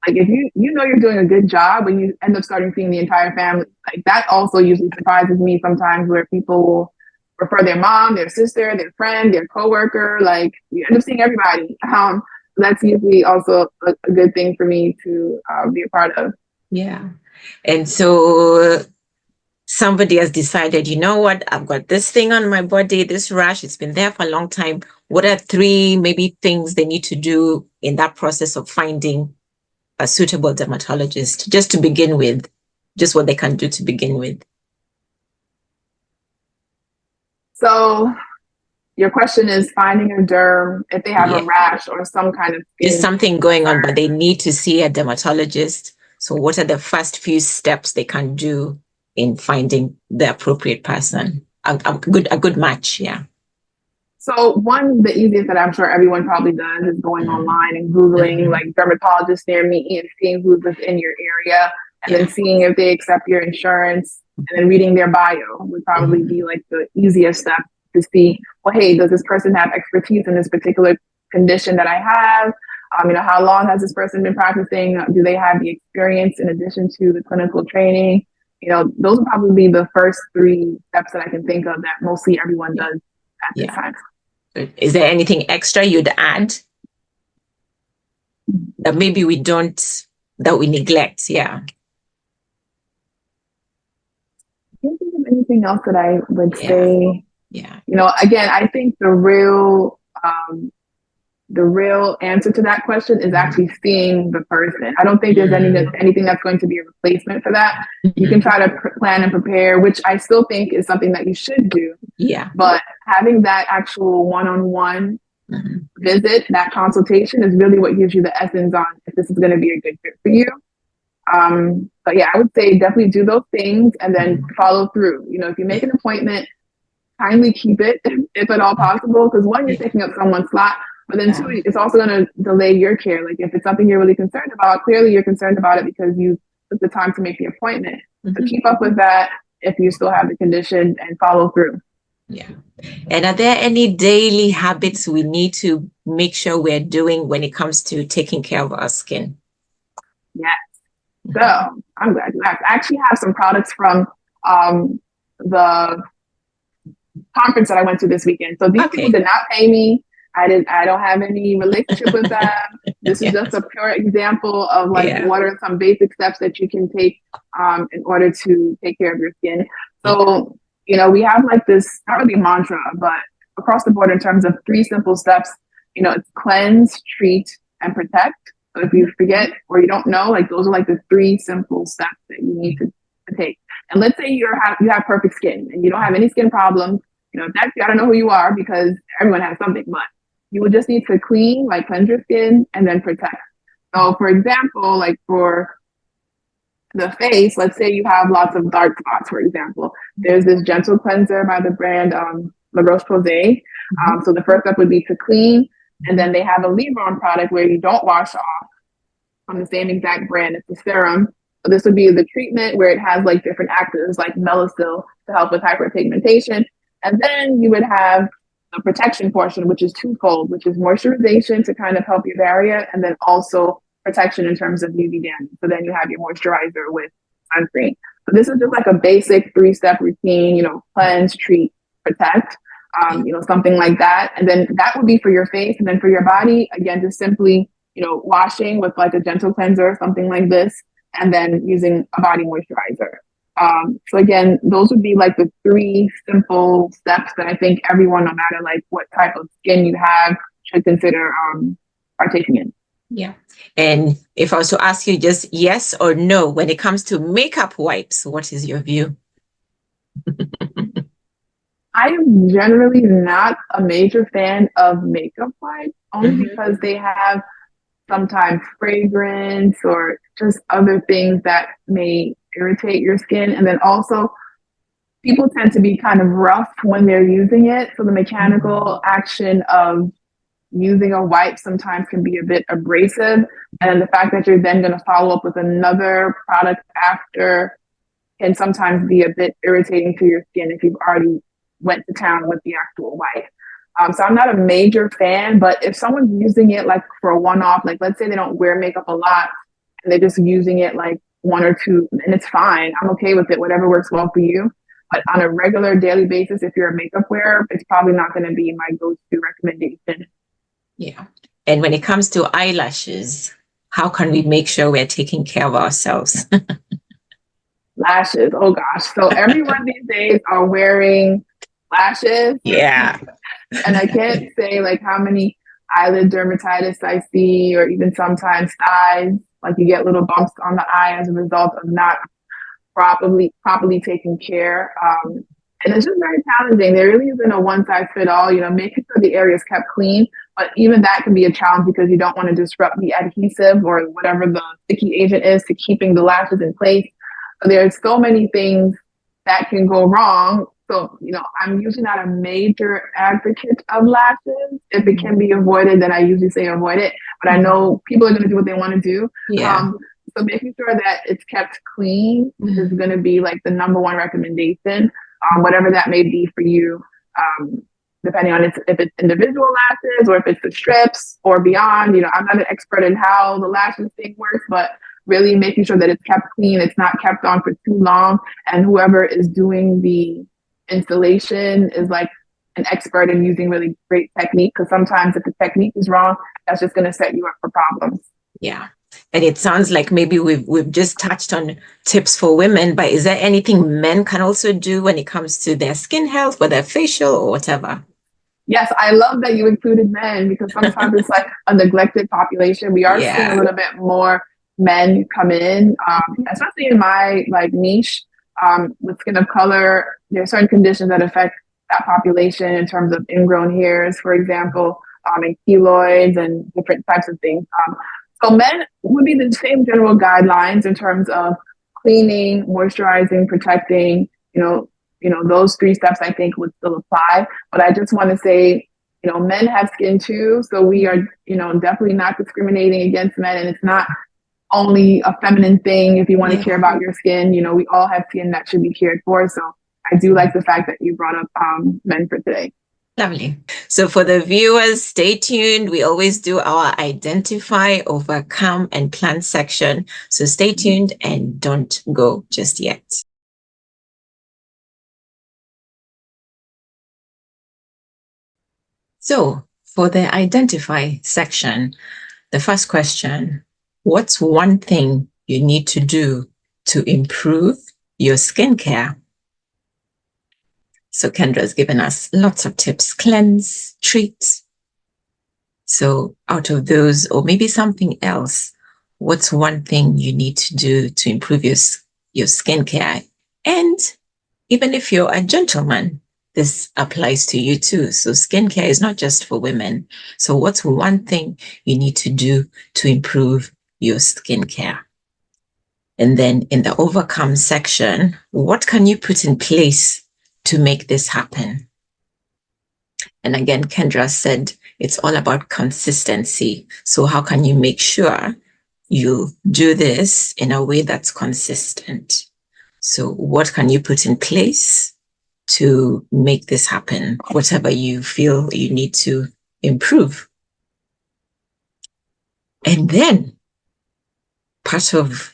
like if you're doing a good job when you end up starting seeing the entire family, like that also usually surprises me sometimes, where people will refer their mom, their sister, their friend, their coworker, like you end up seeing everybody. That's usually also a good thing for me to be a part of. Yeah. And so somebody has decided, you know what, I've got this thing on my body, this rash, it's been there for a long time. What are 3 maybe things they need to do in that process of finding a suitable dermatologist, just to begin with, just what they can do to begin with? So your question is finding a derm if they have a rash or some kind of skin. There's something going on, but they need to see a dermatologist. So what are the first few steps they can do in finding the appropriate person? A good match, yeah. So the easiest that I'm sure everyone probably does is going online and Googling like dermatologists near me and seeing who's within your area, and then seeing if they accept your insurance, and then reading their bio would probably be like the easiest step to see, well, hey, does this person have expertise in this particular condition that I have? How long has this person been practicing? Do they have the experience in addition to the clinical training? Those would probably be the first 3 steps that I can think of that mostly everyone does at this time. Is there anything extra you'd add that maybe we neglect? Yeah. I can't think of anything else that I would say. Yeah. Again, I think the real answer to that question is actually seeing the person. I don't think there's anything that's going to be a replacement for that. You can try to plan and prepare, which I still think is something that you should do. Yeah. But having that actual one-on-one visit, that consultation, is really what gives you the essence on if this is going to be a good fit for you. But yeah, I would say definitely do those things and then follow through. If you make an appointment, kindly keep it if at all possible, because one, you're taking up someone's slot, but then 2, it's also going to delay your care. Like if it's something you're really concerned about, clearly you're concerned about it because you took the time to make the appointment. So keep up with that if you still have the condition, and follow through. Yeah. And are there any daily habits we need to make sure we're doing when it comes to taking care of our skin? Yes. So I'm glad you asked. I actually have some products from the conference that I went to this weekend. So these people did not pay me. I don't have any relationship with them. This is just a pure example of what are some basic steps that you can take in order to take care of your skin. So, we have like this, not really a mantra, but across the board in terms of 3 simple steps, it's cleanse, treat, and protect. So if you forget or you don't know, like those are like the 3 simple steps that you need to take. And let's say you have perfect skin and you don't have any skin problems. If that's you, I don't know who you are because everyone has something, but you will just need to cleanse your skin and then protect. So for example, like for the face, let's say you have lots of dark spots, for example, there's this gentle cleanser by the brand La Roche-Posay. So the first step would be to clean, and then they have a leave-on product where you don't wash off from the same exact brand. It's a serum. So this would be the treatment where it has like different actives like Melasil to help with hyperpigmentation. And then you would have the protection portion, which is twofold, which is moisturization to kind of help your barrier, and then also protection in terms of UV damage. So then you have your moisturizer with sunscreen. So this is just like a basic 3-step routine, cleanse, treat, protect, something like that. And then that would be for your face. And then for your body, again, just simply, washing with like a gentle cleanser, something like this, and then using a body moisturizer. So again, those would be like the 3 simple steps that I think everyone, no matter like what type of skin you have, should consider partaking in. Yeah. And if I was to ask you just yes or no, when it comes to makeup wipes, what is your view? I am generally not a major fan of makeup wipes, only because they have sometimes fragrance or just other things that may irritate your skin. And then also, people tend to be kind of rough when they're using it. So the mechanical action of using a wipe sometimes can be a bit abrasive. And the fact that you're then going to follow up with another product after can sometimes be a bit irritating to your skin if you've already went to town with the actual wipe. So I'm not a major fan, but if someone's using it like for a one-off, like let's say they don't wear makeup a lot and they're just using it like 1 or 2, and it's fine. I'm okay with it, whatever works well for you. But on a regular daily basis, if you're a makeup wearer, it's probably not going to be my go-to recommendation. Yeah. And when it comes to eyelashes, how can we make sure we're taking care of ourselves? Lashes. Oh gosh. So everyone these days are wearing lashes. Yeah. And I can't say like how many eyelid dermatitis I see, or even sometimes eyes, like you get little bumps on the eye as a result of not properly taking care. And it's just very challenging. There really isn't a one size fit all, making sure the area is kept clean. But even that can be a challenge because you don't want to disrupt the adhesive or whatever the sticky agent is to keeping the lashes in place. So there's so many things that can go wrong. So, I'm usually not a major advocate of lashes. If it can be avoided, then I usually say avoid it. But I know people are going to do what they want to do. Yeah. So making sure that it's kept clean is going to be like the number one recommendation, whatever that may be for you, depending on if it's individual lashes or if it's the strips or beyond. I'm not an expert in how the lashes thing works, but really making sure that it's kept clean, it's not kept on for too long, and whoever is doing the installation is like an expert in using really great technique, because sometimes if the technique is wrong, that's just going to set you up for problems. Yeah. And it sounds like maybe we've just touched on tips for women, but is there anything men can also do when it comes to their skin health, whether facial or whatever? Yes, I love that you included men, because sometimes it's like a neglected population. We are seeing a little bit more men come in, especially in my like niche, with skin of color. There are certain conditions that affect that population in terms of ingrown hairs, for example, and keloids and different types of things. So men would be the same general guidelines in terms of cleaning, moisturizing, protecting, those 3 steps I think would still apply. But I just want to say, men have skin too. So we are, definitely not discriminating against men. And it's not only a feminine thing. If you want to care about your skin, we all have skin that should be cared for. So I do like the fact that you brought up men for today. Lovely. So for the viewers, stay tuned. We always do our identify, overcome, and plan section. So stay tuned and don't go just yet. So for the identify section, the first question, what's one thing you need to do to improve your skincare? So Kendra's given us lots of tips: cleanse, treat. So out of those, or maybe something else, what's one thing you need to do to improve your skincare And even if you're a gentleman, this applies to you too. So skincare is not just for women. So what's one thing you need to do to improve your skincare? And then in the overcome section, what can you put in place to make this happen? And again, Kendra said it's all about consistency. So how can you make sure you do this in a way that's consistent? So what can you put in place to make this happen? Whatever you feel you need to improve. And then part of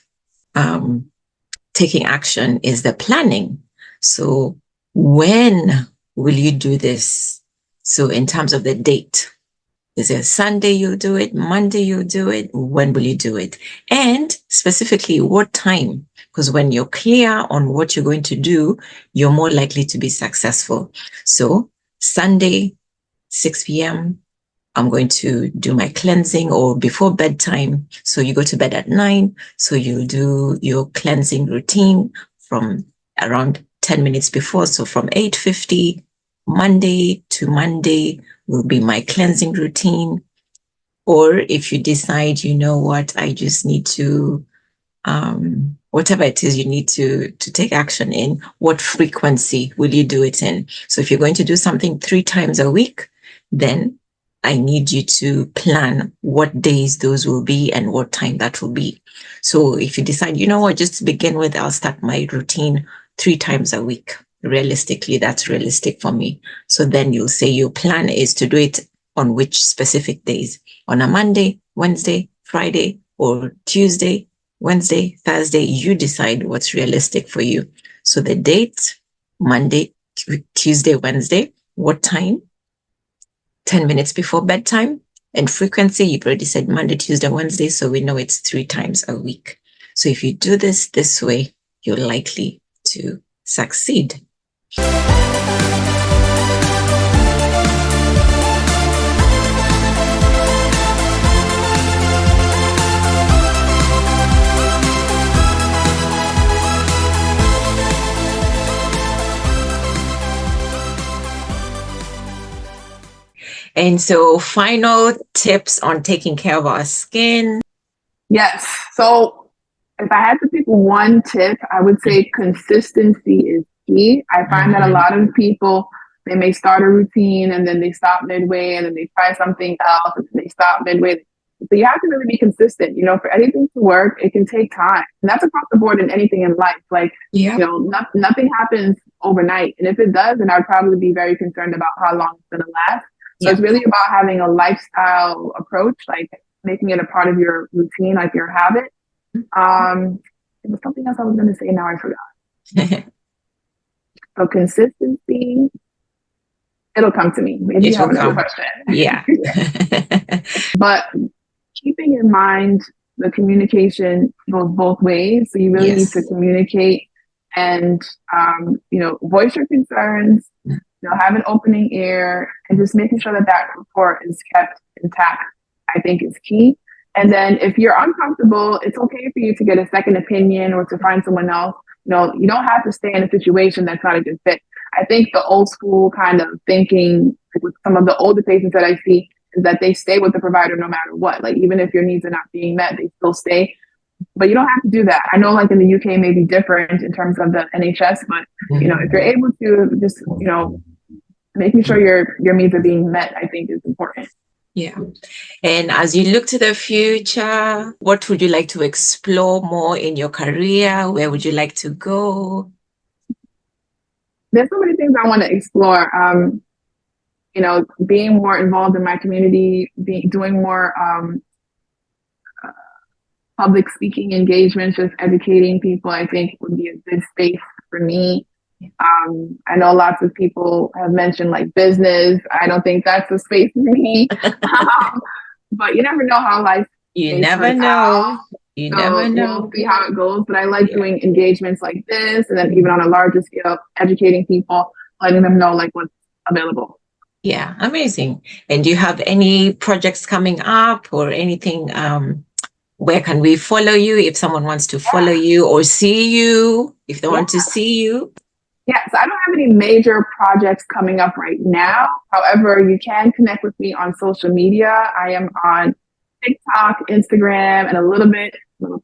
taking action is the planning. So when will you do this? So in terms of the date, is it Sunday you'll do it? Monday you'll do it? When will you do it? And specifically, what time? Because when you're clear on what you're going to do, you're more likely to be successful. So Sunday, 6 p.m., I'm going to do my cleansing, or before bedtime. So you go to bed at 9. So you'll do your cleansing routine from around 10 minutes before. So from 8:50, Monday to Monday will be my cleansing routine. Or if you decide, you know what, I just need to, whatever it is you need to take action in, what frequency will you do it in? So if you're going to do something 3 times a week, then I need you to plan what days those will be and what time that will be. So if you decide, you know what, just to begin with, I'll start my routine 3 times a week. Realistically, that's realistic for me. So then you'll say your plan is to do it on which specific days? On a Monday, Wednesday, Friday, or Tuesday, Wednesday, Thursday. You decide what's realistic for you. So the date, Monday, Tuesday, Wednesday, what time? 10 minutes before bedtime. And frequency, you've already said Monday, Tuesday, Wednesday, so we know it's 3 times a week. So if you do this way, you're likely to succeed. And so final tips on taking care of our skin. Yes. So if I had to pick one tip, I would say consistency is key. I find that a lot of people, they may start a routine and then they stop midway and then they try something else and they stop midway. So you have to really be consistent. You know, for anything to work, it can take time. And that's across the board in anything in life. Like, you know, nothing happens overnight. And if it does, then I'd probably be very concerned about how long it's going to last. So it's really about having a lifestyle approach, like making it a part of your routine, like your habit. It was something else I was going to say. Now I forgot. So consistency, it'll come to me. Maybe you have another question. Yeah. But keeping in mind the communication goes both ways. So you really need to communicate and, you know, voice your concerns, you know, have an opening ear, and just making sure that that rapport is kept intact, I think is key. And then if you're uncomfortable, it's okay for you to get a second opinion or to find someone else. You know, you don't have to stay in a situation that's not a good fit. I think the old school kind of thinking with some of the older patients that I see is that they stay with the provider no matter what. Like, even if your needs are not being met, they still stay. But you don't have to do that. I know, like, in the UK may be different in terms of the NHS, but, you know, if you're able to just, you know, making sure your needs are being met, I think is important. Yeah. And as you look to the future, what would you like to explore more in your career? Where would you like to go? There's so many things I want to explore. You know, being more involved in my community, doing more public speaking engagements, just educating people, I think would be a good space for me. I know lots of people have mentioned like business. I don't think that's a space for me. But you never know how life. You never know. You never know. We'll see how it goes. But I like doing engagements like this, and then even on a larger scale, educating people, letting them know like what's available. Yeah, amazing. And do you have any projects coming up or anything where can we follow you if someone wants to follow you or see you, if they want to see you? Yeah, so I don't have any major projects coming up right now. However, you can connect with me on social media. I am on TikTok, Instagram, and a little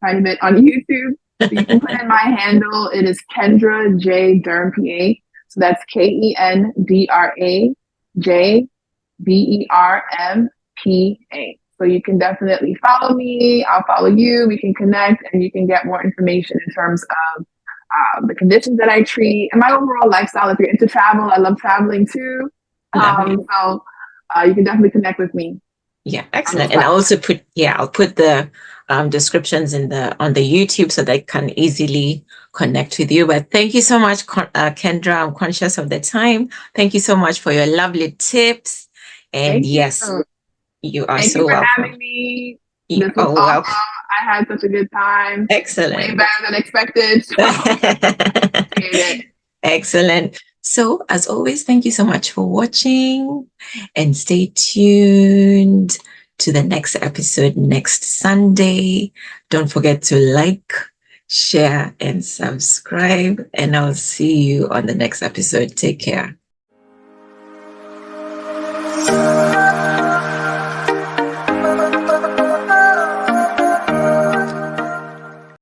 tiny bit on YouTube. So you can put in my handle. It is Kendra J Derm PA. So that's KendraJBermPA. So you can definitely follow me. I'll follow you. We can connect, and you can get more information in terms of the conditions that I treat, and my overall lifestyle. If you're into travel, I love traveling too. So you can definitely connect with me. Yeah, excellent. And I'll also I'll put the descriptions on the YouTube so they can easily connect with you. But thank you so much, Kendra. I'm conscious of the time. Thank you so much for your lovely tips. And yes, you are so welcome. Thank you for having me. This was awesome. I had such a good time. Excellent. Way better than expected. So Excellent. So, as always, thank you so much for watching, and stay tuned to the next episode next Sunday. Don't forget to like, share, and subscribe, and I'll see you on the next episode. Take care.